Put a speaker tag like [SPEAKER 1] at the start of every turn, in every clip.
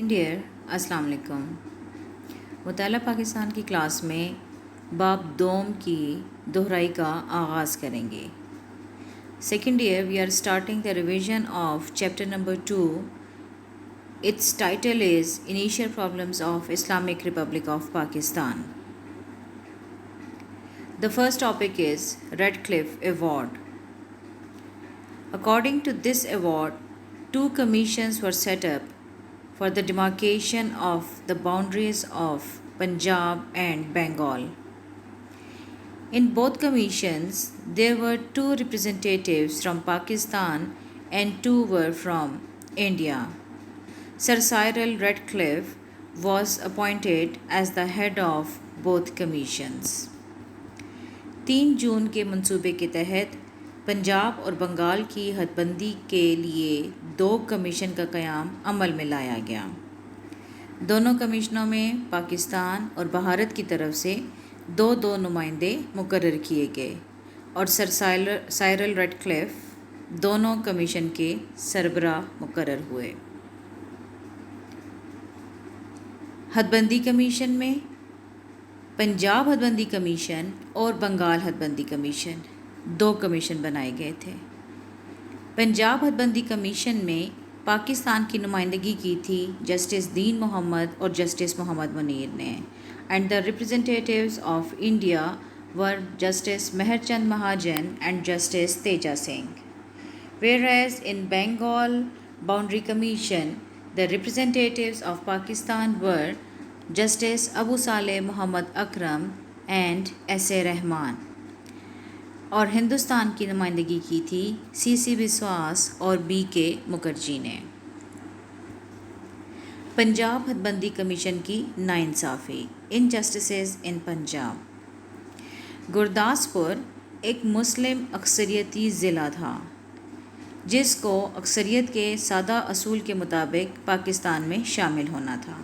[SPEAKER 1] Dear السلام علیکم. مطالعہ پاکستان کی کلاس میں باب دوم کی دہرائی کا آغاز کریں گے. Second year we are starting the revision of chapter number 2. Its title is initial problems of Islamic Republic of Pakistan. The first topic is Radcliffe Award. According to this award, two commissions were set up for the demarcation of the boundaries of Punjab and Bengal. In both commissions, there were two representatives from Pakistan and two were from India. Sir Cyril Radcliffe was appointed as the head of both commissions. 3 جون کے منصوبے کے تحت پنجاب اور بنگال کی حد بندی کے لیے 2 کمیشن کا قیام عمل میں لایا گیا. دونوں کمیشنوں میں پاکستان اور بھارت کی طرف سے 2 نمائندے مقرر کیے گئے اور سر سائرل ریڈکلف دونوں کمیشن کے سربراہ مقرر ہوئے. حد بندی کمیشن میں پنجاب حد بندی کمیشن اور بنگال حد بندی کمیشن 2 کمیشن بنائے گئے تھے. پنجاب حد بندی کمیشن میں پاکستان کی نمائندگی کی تھی جسٹس دین محمد اور جسٹس محمد منیر نے، and the representatives of India were justice Mehr Chand Mahajan and justice Teja Singh. whereas in Bengal boundary commission the representatives of Pakistan were justice Abu Saleh Muhammad Akram and S A Rahman, اور ہندوستان کی نمائندگی کی تھی سی سی بسواس اور بی کے مکھرجی نے. پنجاب حد بندی کمیشن کی ناانصافی ان جسٹسز ان پنجاب. گرداسپور ایک مسلم اکثریتی ضلع تھا جس کو اکثریت کے سادہ اصول کے مطابق پاکستان میں شامل ہونا تھا،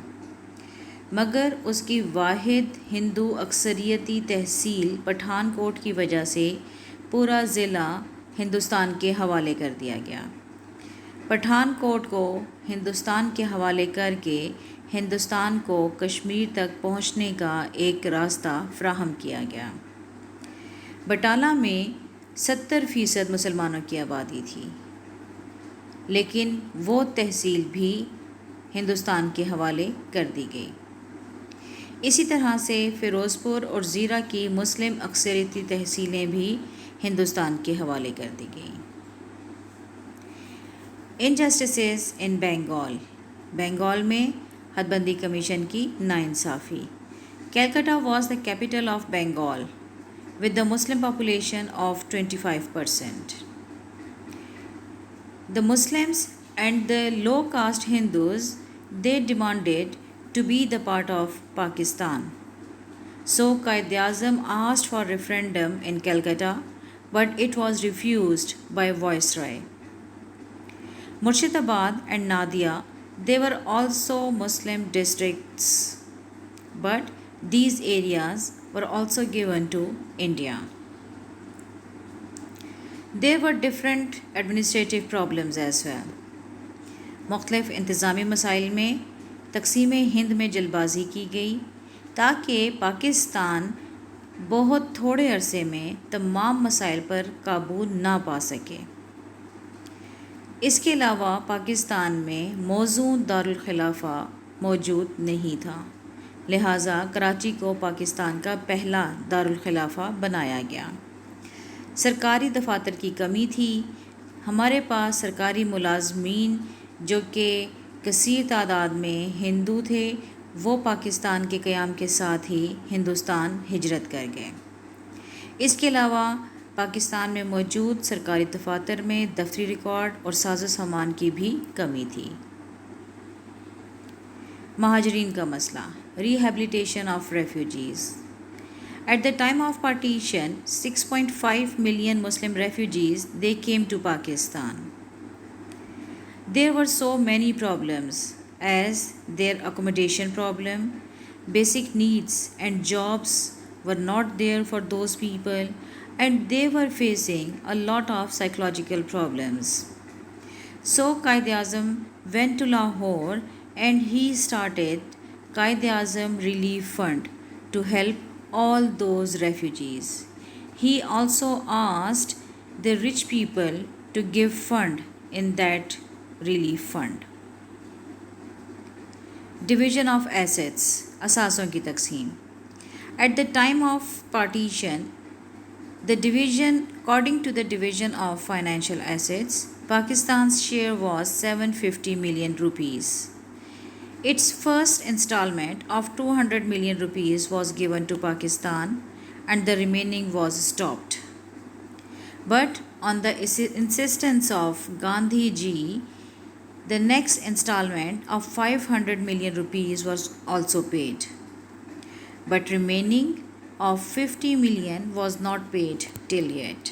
[SPEAKER 1] مگر اس کی واحد ہندو اکثریتی تحصیل پٹھان کوٹ کی وجہ سے پورا ضلع ہندوستان کے حوالے کر دیا گیا. پٹھان کوٹ کو ہندوستان کے حوالے کر کے ہندوستان کو کشمیر تک پہنچنے کا ایک راستہ فراہم کیا گیا. بٹالہ میں 70% مسلمانوں کی آبادی تھی، لیکن وہ تحصیل بھی ہندوستان کے حوالے کر دی گئی. اسی طرح سے فیروز پور اور زیرہ کی مسلم اکثریتی تحصیلیں بھی ہندوستان کے حوالے کر دی گئیں. انجسٹسز ان بنگال میں حد بندی کمیشن کی ناانصافی. Calcutta was the capital of Bengal with the Muslim population of 25%. The Muslims and the low caste Hindus, they demanded to be the part of Pakistan. So Quaid-e-Azam asked for referendum in Calcutta, but it was refused by Viceroy. Murshidabad and Nadia, they were also Muslim districts, but these areas were also given to India. There were different administrative problems as well. مختلف انتظامی مسائل میں تقسیم ہند میں جلد بازی کی گئی تاکہ پاکستان بہت تھوڑے عرصے میں تمام مسائل پر قابو نہ پا سکے. اس کے علاوہ پاکستان میں موزوں دارالخلافہ موجود نہیں تھا، لہٰذا کراچی کو پاکستان کا پہلا دارالخلافہ بنایا گیا. سرکاری دفاتر کی کمی تھی. ہمارے پاس سرکاری ملازمین جو کہ کثیر تعداد میں ہندو تھے وہ پاکستان کے قیام کے ساتھ ہی ہندوستان ہجرت کر گئے. اس کے علاوہ پاکستان میں موجود سرکاری دفاتر میں دفتری ریکارڈ اور ساز و سامان کی بھی کمی تھی. مہاجرین کا مسئلہ. Rehabilitation of refugees. At the time of partition, 6.5 million Muslim refugees, they came to Pakistan. There were so many problems as their accommodation problem, basic needs and jobs were not there for those people, and they were facing a lot of psychological problems. So Quaid-e-Azam went to Lahore and he started Qaid-e-Azam Relief Fund to help all those refugees. He also asked the rich people to give fund in that relief fund. Division of assets, asaason ki taqseem. At the time of partition, according to the division of financial assets, Pakistan's share was 750 million rupees. Its first installment of 200 million rupees was given to Pakistan and the remaining was stopped. But on the insistence of Gandhi ji, the next installment of 500 million rupees was also paid. But remaining of 50 million was not paid till yet.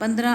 [SPEAKER 1] 15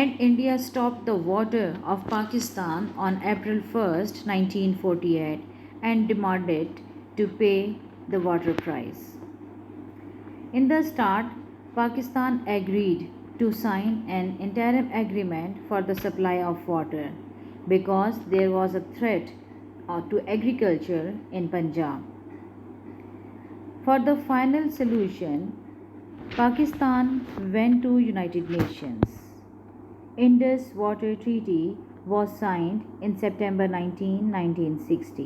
[SPEAKER 1] And India stopped the water of Pakistan on April 1st, 1948 and demanded to pay the water price. In the start, Pakistan agreed to sign an interim agreement for the supply of water because there was a threat to agriculture in Punjab. For the final solution, Pakistan went to United Nations. Indus Water Treaty was signed in September 19, 1960,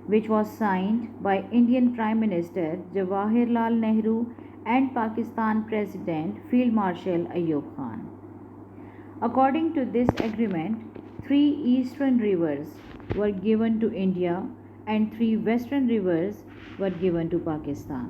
[SPEAKER 1] which was signed by Indian Prime Minister Jawaharlal Nehru and Pakistan President Field Marshal Ayub Khan. According to this agreement, 3 eastern rivers were given to India and 3 western rivers were given to Pakistan.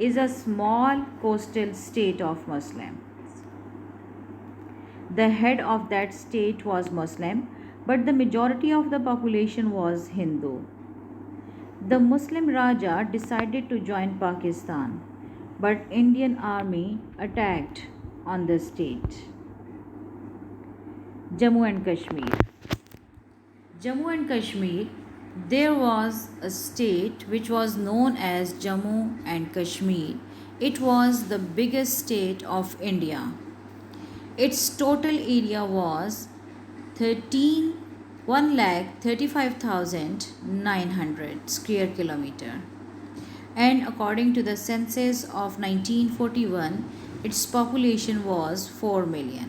[SPEAKER 1] is a small coastal state of Muslims. The head of that state was Muslim, but the majority of the population was Hindu. The Muslim Raja decided to join Pakistan, but Indian army attacked on the state. Jammu and Kashmir. Jammu and Kashmir, there was a state which was known as Jammu and Kashmir. It was the biggest state of India. Its total area was 1,35,900 square kilometer, and according to the census of 1941, its population was 4 million.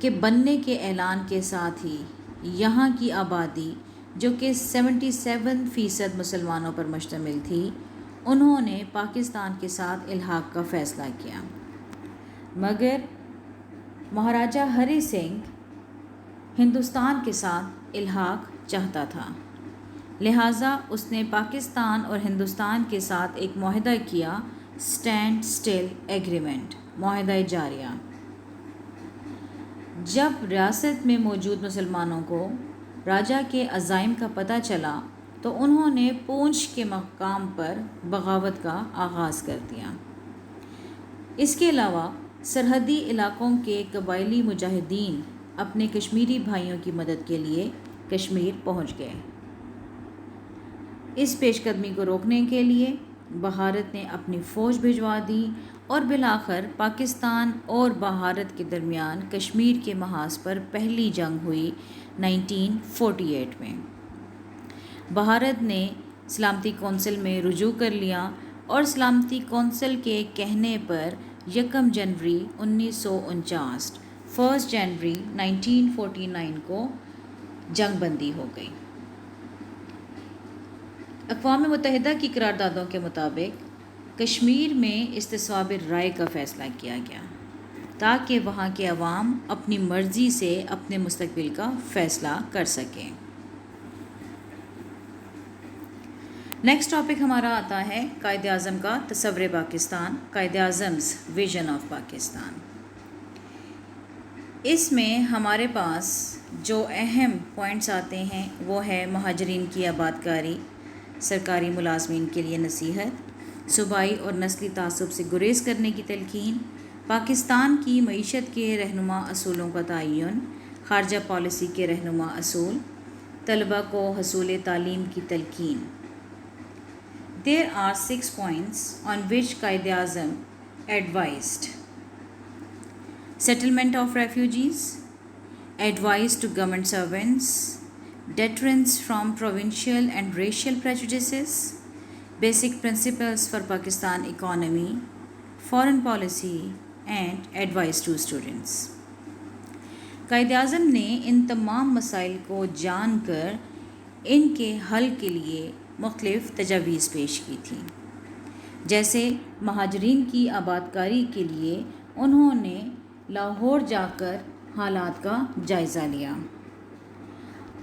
[SPEAKER 1] کے بننے کے اعلان کے ساتھ ہی یہاں کی آبادی جو کہ 77% مسلمانوں پر مشتمل تھی، انہوں نے پاکستان کے ساتھ الحاق کا فیصلہ کیا، مگر مہاراجہ ہری سنگھ ہندوستان کے ساتھ الحاق چاہتا تھا، لہٰذا اس نے پاکستان اور ہندوستان کے ساتھ ایک معاہدہ کیا، اسٹینڈ اسٹل ایگریمنٹ، معاہدہ جاریہ۔ جب ریاست میں موجود مسلمانوں کو راجا کے عزائم کا پتہ چلا تو انہوں نے پونچھ کے مقام پر بغاوت کا آغاز کر دیا۔ اس کے علاوہ سرحدی علاقوں کے قبائلی مجاہدین اپنے کشمیری بھائیوں کی مدد کے لیے کشمیر پہنچ گئے۔ اس پیش قدمی کو روکنے کے لیے بھارت نے اپنی فوج بھجوا دی اور بالآخر پاکستان اور بھارت کے درمیان کشمیر کے محاذ پر پہلی جنگ ہوئی 1948 میں۔ بھارت نے سلامتی کونسل میں رجوع کر لیا اور سلامتی کونسل کے کہنے پر 1 جنوری 1949 1 جنوری 1949 کو جنگ بندی ہو گئی۔ اقوام متحدہ کی قراردادوں کے مطابق کشمیر میں استصواب رائے کا فیصلہ کیا گیا تاکہ وہاں کے عوام اپنی مرضی سے اپنے مستقبل کا فیصلہ کر سکیں۔ نیکسٹ ٹاپک ہمارا آتا ہے قائد اعظم کا تصور پاکستان، قائد اعظم's ویژن آف پاکستان۔ اس میں ہمارے پاس جو اہم پوائنٹس آتے ہیں وہ ہے مہاجرین کی آباد کاری، سرکاری ملازمین کے لیے نصیحت، صوبائی اور نسلی تعصب سے گریز کرنے کی تلقین، پاکستان کی معیشت کے رہنما اصولوں کا تعین، خارجہ پالیسی کے رہنما اصول، طلباء کو حصول تعلیم کی تلقین۔ There are 6 points on which Quaid Azam advised: settlement of refugees, advice to government servants, deterrence from provincial and racial prejudices, basic principles for Pakistan economy, foreign policy and advice to students۔ Quaid Azam نے ان تمام مسائل کو جان کر ان کے حل کے لیے مختلف تجاویز پیش کی تھی، جیسے مہاجرین کی آباد کاری کے لیے انہوں نے لاہور جا کر حالات کا جائزہ لیا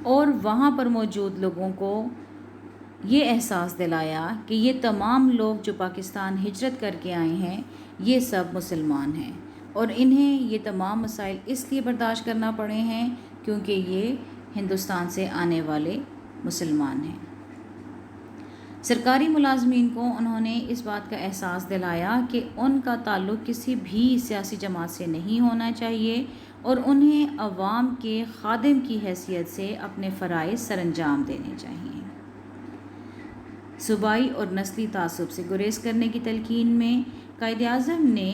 [SPEAKER 1] اور وہاں پر موجود لوگوں کو یہ احساس دلایا کہ یہ تمام لوگ جو پاکستان ہجرت کر کے آئے ہیں یہ سب مسلمان ہیں اور انہیں یہ تمام مسائل اس لیے برداشت کرنا پڑے ہیں کیونکہ یہ ہندوستان سے آنے والے مسلمان ہیں۔ سرکاری ملازمین کو انہوں نے اس بات کا احساس دلایا کہ ان کا تعلق کسی بھی سیاسی جماعت سے نہیں ہونا چاہیے اور انہیں عوام کے خادم کی حیثیت سے اپنے فرائض سر انجام دینے چاہیے۔ صوبائی اور نسلی تعصب سے گریز کرنے کی تلقین میں قائد اعظم نے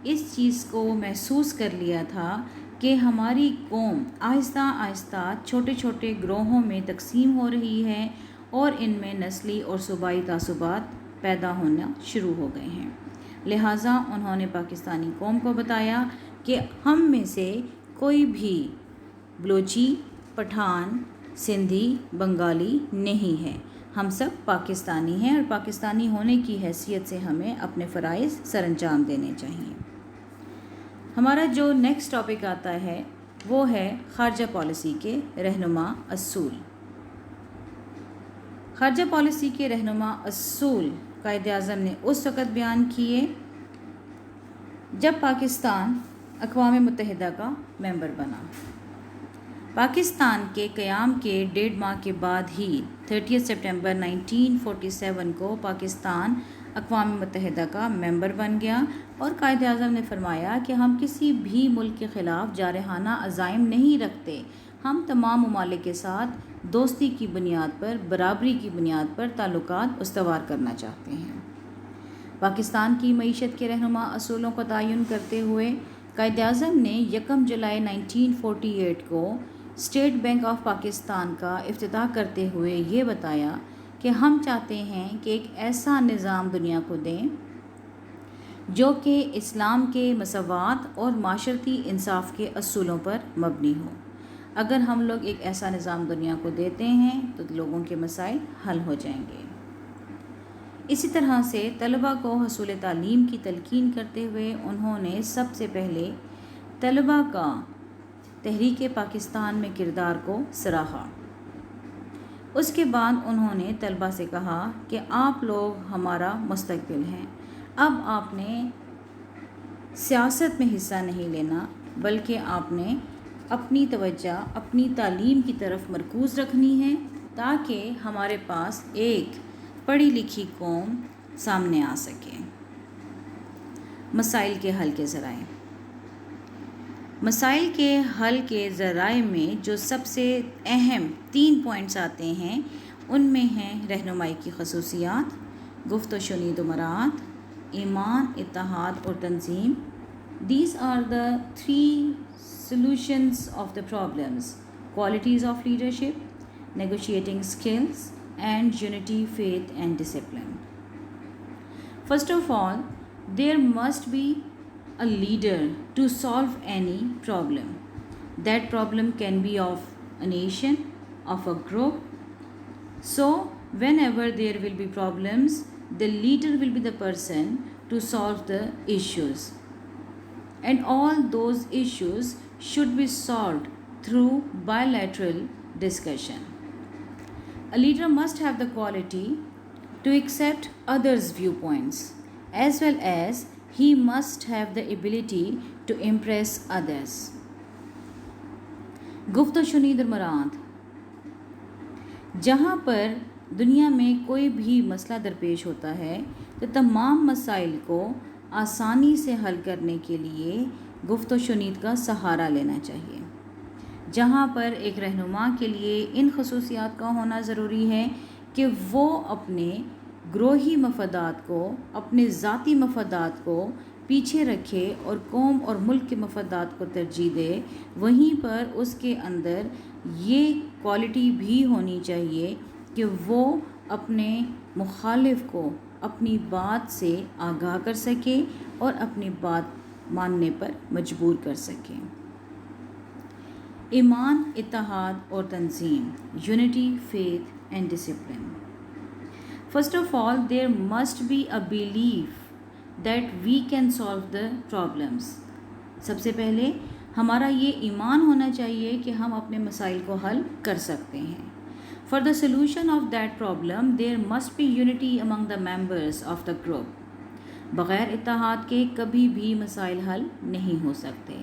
[SPEAKER 1] اس چیز کو محسوس کر لیا تھا کہ ہماری قوم آہستہ آہستہ چھوٹے چھوٹے گروہوں میں تقسیم ہو رہی ہے اور ان میں نسلی اور صوبائی تعصبات پیدا ہونا شروع ہو گئے ہیں، لہٰذا انہوں نے پاکستانی قوم کو بتایا کہ ہم میں سے کوئی بھی بلوچی، پٹھان، سندھی، بنگالی نہیں ہے، ہم سب پاکستانی ہیں اور پاکستانی ہونے کی حیثیت سے ہمیں اپنے فرائض سر انجام دینے چاہیے۔ ہمارا جو نیکسٹ ٹاپک آتا ہے وہ ہے خارجہ پالیسی کے رہنما اصول۔ خارجہ پالیسی کے رہنما اصول قائد اعظم نے اس وقت بیان کیے جب پاکستان اقوام متحدہ کا ممبر بنا۔ پاکستان کے قیام کے 1.5 ماہ کے بعد ہی 30 سپٹمبر 1947 کو پاکستان اقوام متحدہ کا ممبر بن گیا اور قائد اعظم نے فرمایا کہ ہم کسی بھی ملک کے خلاف جارحانہ عزائم نہیں رکھتے، ہم تمام ممالک کے ساتھ دوستی کی بنیاد پر، برابری کی بنیاد پر تعلقات استوار کرنا چاہتے ہیں۔ پاکستان کی معیشت کے رہنما اصولوں کا تعین کرتے ہوئے قائد اعظم نے 1 جولائی 1948 کو اسٹیٹ بینک آف پاکستان کا افتتاح کرتے ہوئے یہ بتایا کہ ہم چاہتے ہیں کہ ایک ایسا نظام دنیا کو دیں جو کہ اسلام کے مساوات اور معاشرتی انصاف کے اصولوں پر مبنی ہو۔ اگر ہم لوگ ایک ایسا نظام دنیا کو دیتے ہیں تو لوگوں کے مسائل حل ہو جائیں گے۔ اسی طرح سے طلباء کو حصول تعلیم کی تلقین کرتے ہوئے انہوں نے سب سے پہلے طلباء کا تحریک پاکستان میں کردار کو سراہا۔ اس کے بعد انہوں نے طلباء سے کہا کہ آپ لوگ ہمارا مستقبل ہیں، اب آپ نے سیاست میں حصہ نہیں لینا، بلکہ آپ نے اپنی توجہ اپنی تعلیم کی طرف مرکوز رکھنی ہے تاکہ ہمارے پاس ایک پڑھی لکھی قوم سامنے آ سکے۔ مسائل کے حل کے ذرائع۔ مسائل کے حل کے ذرائع میں جو سب سے اہم 3 پوائنٹس آتے ہیں ان میں ہیں رہنمائی کی خصوصیات، گفت و شنید و مراعات، ایمان، اتحاد اور تنظیم۔ These are the 3 solutions of the problems: qualities of leadership, negotiating skills, and unity, faith, and discipline. First of all, there must be a leader to solve any problem. That problem can be of a nation, of a group. So, whenever there will be problems, the leader will be the person to solve the issues. And all those issues should be solved through bilateral discussion. A leader must have the quality to accept others' viewpoints, as well as he must have the ability to impress others. گفت و شنید اور مراعات۔ جہاں پر دنیا میں کوئی بھی مسئلہ درپیش ہوتا ہے تو تمام مسائل کو آسانی سے حل کرنے کے لیے گفت و شنید کا سہارا لینا چاہیے۔ جہاں پر ایک رہنما کے لیے ان خصوصیات کا ہونا ضروری ہے کہ وہ اپنے گروہی مفادات کو، اپنے ذاتی مفادات کو پیچھے رکھے اور قوم اور ملک کے مفادات کو ترجیح دے، وہیں پر اس کے اندر یہ کوالٹی بھی ہونی چاہیے کہ وہ اپنے مخالف کو اپنی بات سے آگاہ کر سکے اور اپنی بات ماننے پر مجبور کر سکے۔ ایمان، اتحاد اور تنظیم، unity, faith and discipline. First of all there must be a belief that we can solve the problems. سب سے پہلے ہمارا یہ ایمان ہونا چاہیے کہ ہم اپنے مسائل کو حل کر سکتے ہیں۔ For the solution of that problem, there must be unity among the members of the group. بغیر اتحاد کے کبھی بھی مسائل حل نہیں ہو سکتے۔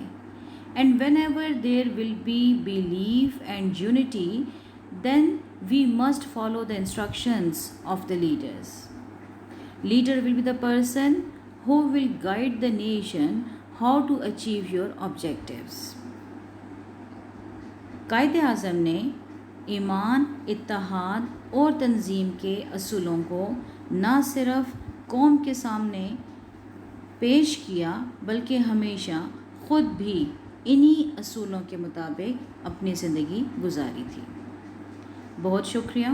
[SPEAKER 1] And whenever there will be belief and unity, then we must follow the instructions of the leaders. Leader will be the person who will guide the nation how to achieve your objectives. Quaid Azam نے ایمان، اتحاد اور تنظیم کے اصولوں کو نہ صرف قوم کے سامنے پیش کیا بلکہ ہمیشہ خود بھی انہی اصولوں کے مطابق اپنی زندگی گزاری تھی۔ بہت شکریہ۔